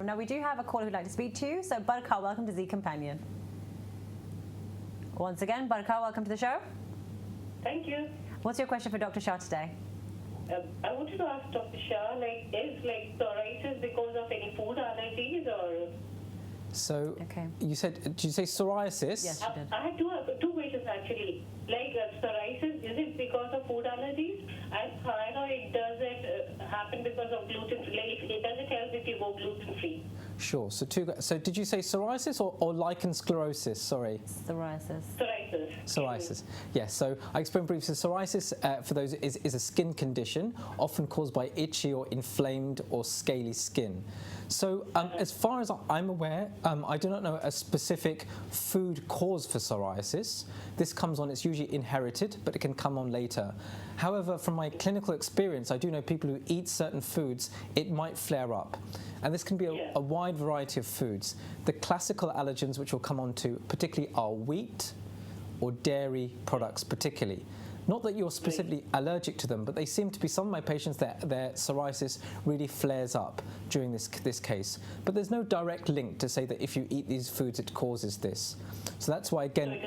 Now we do have a caller who'd like to speak to you. So Barkha, welcome to Z Companion. Once again, Barkha, welcome to the show. Thank you. What's your question for Dr. Shah today? I wanted to ask Dr. Shah, is psoriasis because of any food allergies or? So you said, did you say psoriasis? Yes, you did. I had two questions actually. Psoriasis, is it because of food allergies? And thyroid, does it happen because of gluten? Does it help if you go gluten free? Sure. So did you say psoriasis or lichen sclerosis? Sorry. Psoriasis. Psoriasis. Yes. So I explained briefly. So psoriasis, for those, is a skin condition often caused by itchy or inflamed or scaly skin. So as far as I'm aware, I do not know a specific food cause for psoriasis. This comes on, it's usually inherited, but it can come on later. However, from my clinical experience, I do know people who eat certain foods, it might flare up. And this can be a wide variety of foods. The classical allergens, which we'll come on to, particularly are wheat or dairy products particularly. Not that you're specifically allergic to them, but they seem to be, some of my patients, their psoriasis really flares up during this case. But there's no direct link to say that if you eat these foods, it causes this. So that's why, again,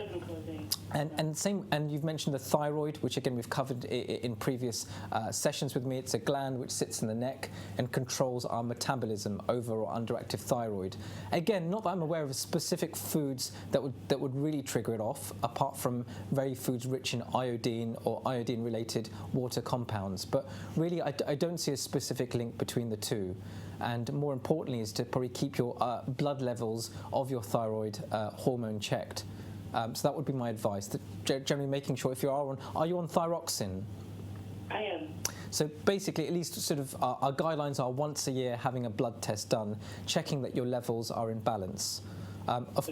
and you've mentioned the thyroid, which again we've covered in previous sessions with me. It's a gland which sits in the neck and controls our metabolism, over or underactive thyroid. Again, not that I'm aware of specific foods that would really trigger it off, apart from very foods rich in iodine or iodine-related water compounds. But really, I don't see a specific link between the two. And more importantly is to probably keep your blood levels of your thyroid hormone checked. So that would be my advice, that generally making sure if you are you on thyroxine? I am. So basically, at least sort of our guidelines are once a year having a blood test done, checking that your levels are in balance. Of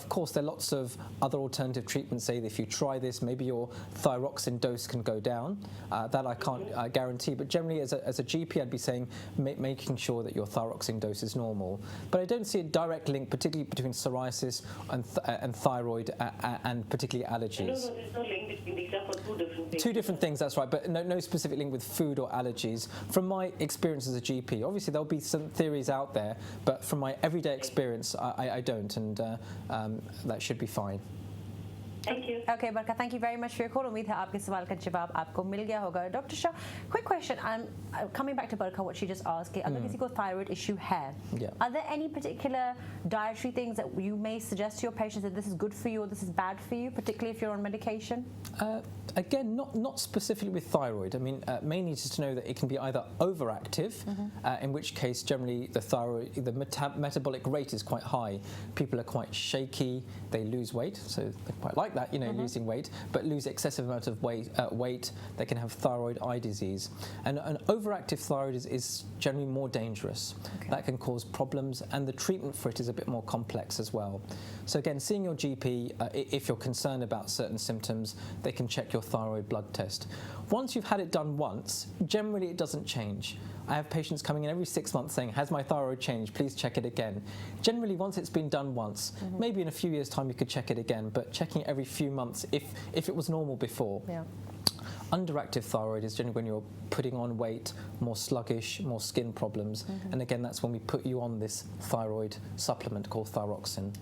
course, there are lots of other alternative treatments. Say that if you try this, maybe your thyroxine dose can go down. That I can't guarantee, but generally, as a GP, I'd be saying making sure that your thyroxine dose is normal. But I don't see a direct link, particularly between psoriasis and thyroid, and particularly allergies. No, there's no link between these. Are for two different things. Two different things. That's right, but no specific link with food or allergies. From my experience as a GP, obviously there'll be some theories out there, but from my everyday experience, I don't. And that should be fine. Thank you. Okay, Barkha, thank you very much for your call. उम्मीद है आपके सवाल का जवाब आपको मिल गया होगा. Dr. Shah, quick question. Coming back to Barkha, what she just asked, अगर किसी को thyroid issue है, are there any particular dietary things that you may suggest to your patients that this is good for you or this is bad for you, particularly if you're on medication? Again, not specifically with thyroid. I mean, mainly just to know that it can be either overactive, in which case generally the thyroid, the metabolic rate is quite high. People are quite shaky, they lose weight, so they quite like that, losing weight, but lose excessive amount of weight, they can have thyroid eye disease. And an overactive thyroid is generally more dangerous. That can cause problems, and the treatment for it is a bit more complex as well. So again, seeing your GP, if you're concerned about certain symptoms, they can check your thyroid blood test. Once you've had it done once, generally it doesn't change. I have patients coming in every 6 months saying, has my thyroid changed? Please check it again. Generally, once it's been done once, maybe in a few years' time you could check it again, but checking it every few months if it was normal before. Yeah. Underactive thyroid is generally when you're putting on weight, more sluggish, more skin problems. And again, that's when we put you on this thyroid supplement called thyroxine.